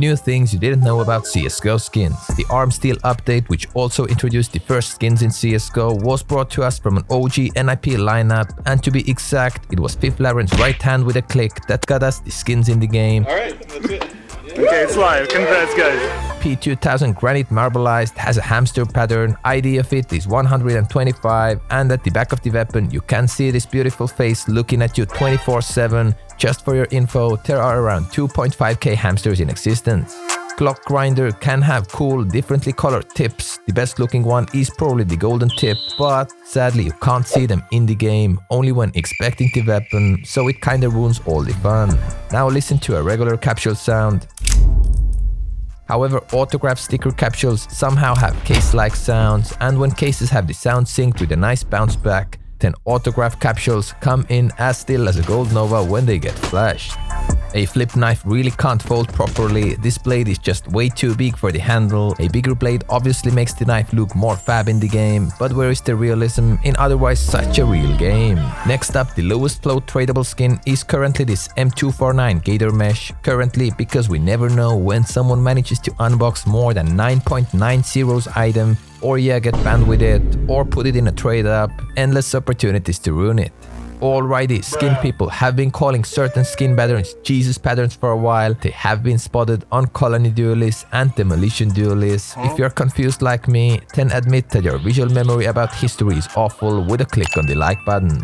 New things you didn't know about CSGO skins. The Arm Steel update, which also introduced the first skins in CSGO, was brought to us from an OG NIP lineup, and to be exact, it was Fifth Laren's right hand with a click that got us the skins in the game. Alright, that's it. Okay, it's live. Congrats, guys. P2000 Granite Marbleized has a hamster pattern, ID of it is 125, and at the back of the weapon you can see this beautiful face looking at you 24/7. Just for your info, there are around 2.5k hamsters in existence. Clock Grinder can have cool, differently colored tips. The best looking one is probably the golden tip, but sadly you can't see them in the game, only when expecting the weapon, so it kinda ruins all the fun. Now listen to a regular capsule sound. However, autograph sticker capsules somehow have case-like sounds, and when cases have the sound synced with a nice bounce back, then autograph capsules come in as still as a gold nova when they get flashed. A flip knife really can't fold properly, this blade is just way too big for the handle. A bigger blade obviously makes the knife look more fab in the game, but where is the realism in otherwise such a real game? Next up, the lowest float tradable skin is currently this M249 Gator Mesh. Currently, because we never know when someone manages to unbox more than 9.90's item, or get banned with it, or put it in a trade up, endless opportunities to ruin it. Alrighty, skin people have been calling certain skin patterns Jesus patterns for a while. They have been spotted on Colony Duelists and Demolition Duelists. If you're confused like me, then admit that your visual memory about history is awful with a click on the like button.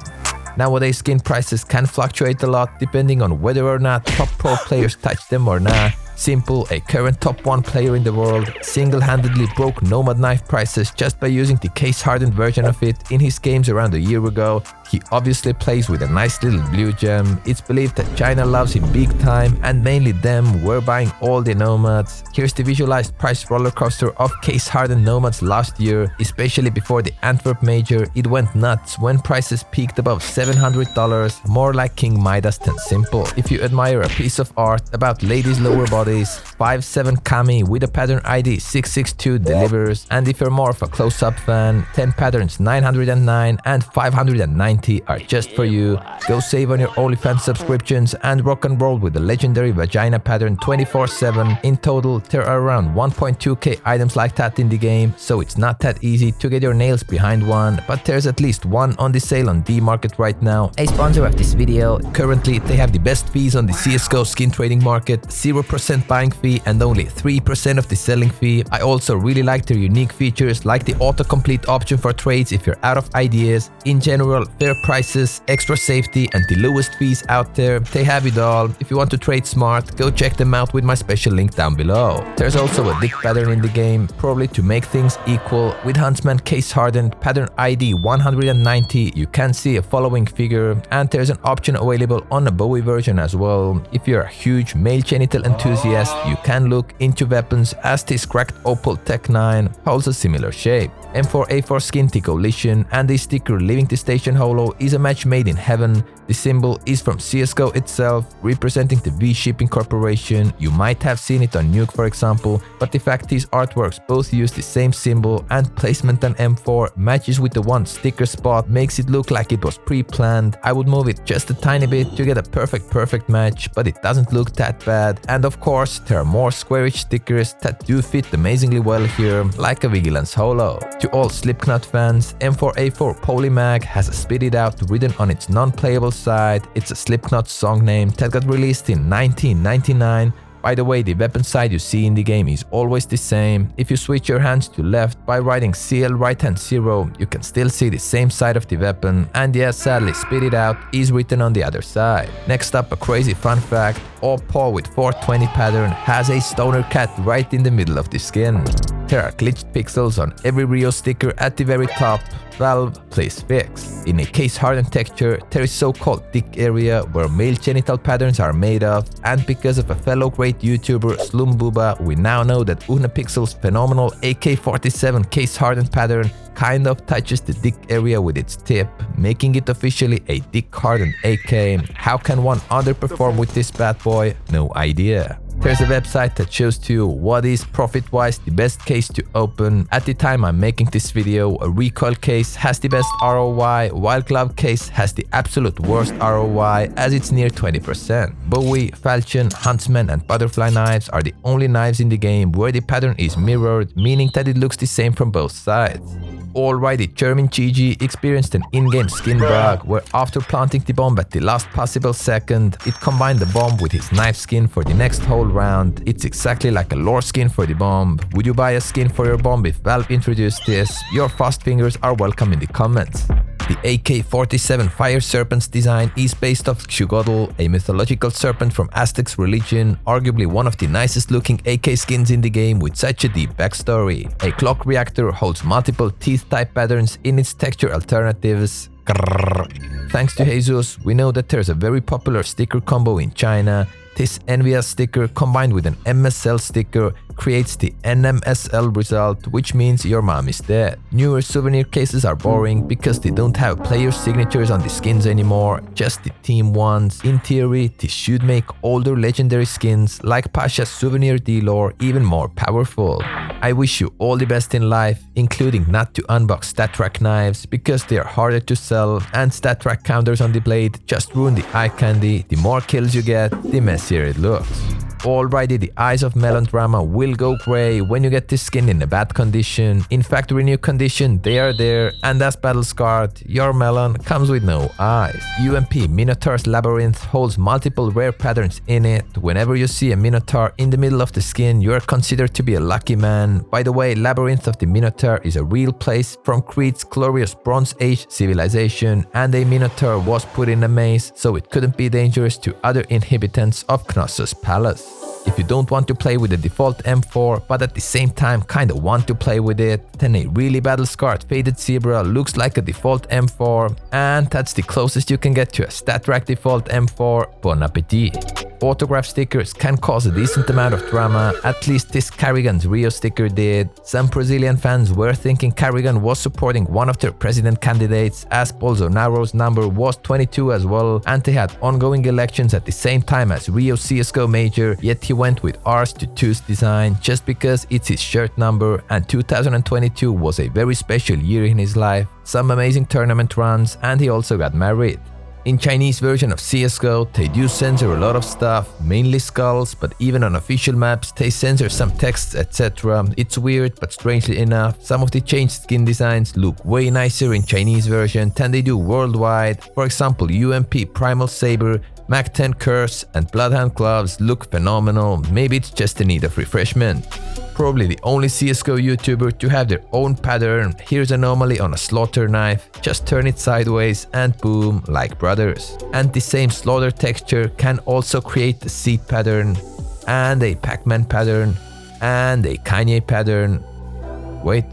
Nowadays, skin prices can fluctuate a lot depending on whether or not top pro players touch them or not. Simple, a current top 1 player in the world single-handedly broke Nomad knife prices just by using the case-hardened version of it in his games around a year ago. He obviously plays with a nice little blue gem. It's believed that China loves him big time, and mainly them were buying all the Nomads. Here's the visualized price rollercoaster of case-hardened Nomads last year, especially before the Antwerp Major. It went nuts when prices peaked above $700, more like King Midas than simple. If you admire a piece of art about ladies' lower bodies, 5'7" Kami with a pattern ID 662 delivers, and if you're more of a close-up fan, 10 patterns 909 and 590 are just for you. Go save on your OnlyFans subscriptions and rock and roll with the legendary vagina pattern 24/7. In total, there are around 1.2k items like that in the game, so it's not that easy to get your nails behind one, but there's at least one on the sale on D-Market right now, a sponsor of this video. Currently, they have the best fees on the CSGO skin trading market, 0% buying fee and only 3% of the selling fee. I also really like their unique features like the autocomplete option for trades if you're out of ideas. In general, fair prices, extra safety and the lowest fees out there. They have it all. If you want to trade smart, go check them out with my special link down below. There's also a dick pattern in the game, probably to make things equal. With Huntsman case hardened pattern ID 190, you can see a following figure, and there's an option available on a Bowie version as well. If you're a huge male genital enthusiast, you can look into weapons as this cracked Opal Tech 9 holds a similar shape. M4A4 skin the Coalition, and the sticker Leaving the Station Holo is a match made in heaven. The symbol is from CSGO itself, representing the V-Shipping Corporation. You might have seen it on Nuke for example, but the fact these artworks both use the same symbol and placement on M4 matches with the one sticker spot makes it look like it was pre-planned. I would move it just a tiny bit to get a perfect match, but it doesn't look that bad. And of course, there are more squarish stickers that do fit amazingly well here, like a Vigilance Holo. To all Slipknot fans, M4A4 Polymag has a Spit It Out written on its non-playable side. It's a Slipknot song name that got released in 1999. By the way, the weapon side you see in the game is always the same. If you switch your hands to left by writing CL right hand 0, you can still see the same side of the weapon, and yes, sadly Spit It Out is written on the other side. Next up, a crazy fun fact, Paw with 420 pattern has a stoner cat right in the middle of the skin. There are glitched pixels on every Rio sticker at the very top. Valve, please fix. In a case-hardened texture, there is so-called dick area where male genital patterns are made of, and because of a fellow great YouTuber, Slumbuba, we now know that Unapixel's phenomenal AK-47 case-hardened pattern kind of touches the dick area with its tip, making it officially a dick-hardened AK. How can one underperform with this bad boy? No idea. There's a website that shows to you what is profit-wise the best case to open. At the time I'm making this video, a recoil case has the best ROI, while glove case has the absolute worst ROI as it's near 20%. Bowie, falchion, huntsman and butterfly knives are the only knives in the game where the pattern is mirrored, meaning that it looks the same from both sides. Alrighty, German GG experienced an in-game skin bug where after planting the bomb at the last possible second, it combined the bomb with his knife skin for the next whole round. It's exactly like a lore skin for the bomb. Would you buy a skin for your bomb if Valve introduced this? Your fast fingers are welcome in the comments. The AK-47 Fire Serpent's design is based off Xugodl, a mythological serpent from Aztec's religion, arguably one of the nicest looking AK skins in the game with such a deep backstory. A clock reactor holds multiple teeth type patterns in its texture alternatives. Grrr. Thanks to Jesus, we know that there's a very popular sticker combo in China. This NVS sticker combined with an MSL sticker creates the NMSL result, which means your mom is dead. Newer souvenir cases are boring because they don't have player signatures on the skins anymore, just the team ones. In theory, this should make older legendary skins like Pasha's souvenir D-lore even more powerful. I wish you all the best in life, including not to unbox StatTrak knives because they are harder to sell, and StatTrak counters on the blade just ruin the eye candy. The more kills you get, the messier it looks. Alrighty, the eyes of Melon Drama will go grey when you get this skin in a bad condition. In factory new condition, they are there, and as battle scarred, your melon comes with no eyes. UMP Minotaur's Labyrinth holds multiple rare patterns in it. Whenever you see a Minotaur in the middle of the skin, you are considered to be a lucky man. By the way, Labyrinth of the Minotaur is a real place from Crete's glorious Bronze Age civilization, and a Minotaur was put in a maze, so it couldn't be dangerous to other inhabitants of Knossos Palace. If you don't want to play with the default M4 but at the same time kinda want to play with it, then a really battle-scarred Faded Zebra looks like a default M4, and that's the closest you can get to a StatTrak default M4. Bon appetit! Autograph stickers can cause a decent amount of drama, at least this Carrigan's Rio sticker did. Some Brazilian fans were thinking Carrigan was supporting one of their president candidates, as Bolsonaro's number was 22 as well, and they had ongoing elections at the same time as Rio CSGO Major, yet he went with Ars Tutu's design just because it's his shirt number, and 2022 was a very special year in his life. Some amazing tournament runs, and he also got married. In Chinese version of CSGO, they do censor a lot of stuff, mainly skulls, but even on official maps they censor some texts, etc. It's weird, but strangely enough, some of the changed skin designs look way nicer in Chinese version than they do worldwide. For example, UMP Primal Saber, Mac 10 Curse and Bloodhound gloves look phenomenal. Maybe it's just a need of refreshment. Probably the only CSGO YouTuber to have their own pattern. Here's Anomaly on a slaughter knife. Just turn it sideways and boom, like brothers. And the same slaughter texture can also create the seed pattern, and a Pac-Man pattern, and a Kanye pattern. Wait,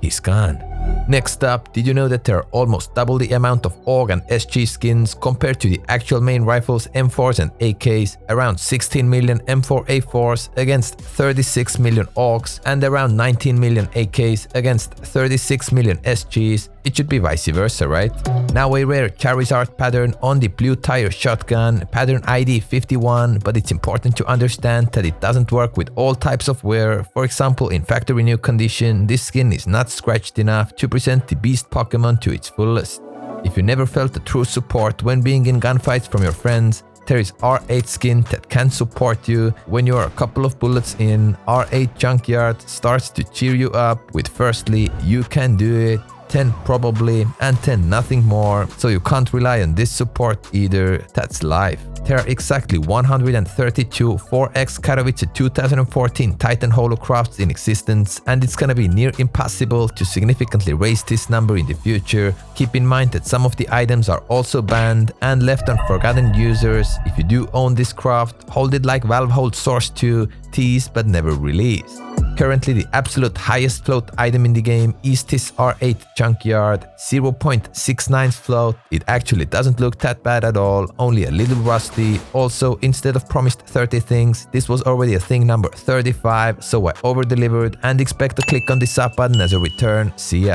he's gone. Next up, did you know that there are almost double the amount of AUG and SG skins compared to the actual main rifles M4s and AKs? Around 16 million M4A4s against 36 million AUGs, and around 19 million AKs against 36 million SGs. It should be vice versa, right? Now a rare Charizard pattern on the blue tire shotgun, pattern ID 51, but it's important to understand that it doesn't work with all types of wear. For example, in factory new condition, this skin is not scratched enough to present the beast Pokemon to its fullest. If you never felt the true support when being in gunfights from your friends, there is R8 skin that can support you. When you are a couple of bullets in, R8 Junkyard starts to cheer you up with firstly, you can do it, 10 probably, and 10 nothing more, so you can't rely on this support either. That's life. There are exactly 132 4x Katowice 2014 Titan holocrafts in existence, and it's gonna be near impossible to significantly raise this number in the future. Keep in mind that some of the items are also banned and left on forgotten users. If you do own this craft, hold it like Valve holds Source 2, tease but never release. Currently the absolute highest float item in the game is this R8 Junkyard, 0.69 float. It actually doesn't look that bad at all, only a little rusty. Also, instead of promised 30 things, this was already a thing number 35, so I over-delivered and expect to click on the sub button as a return. See ya.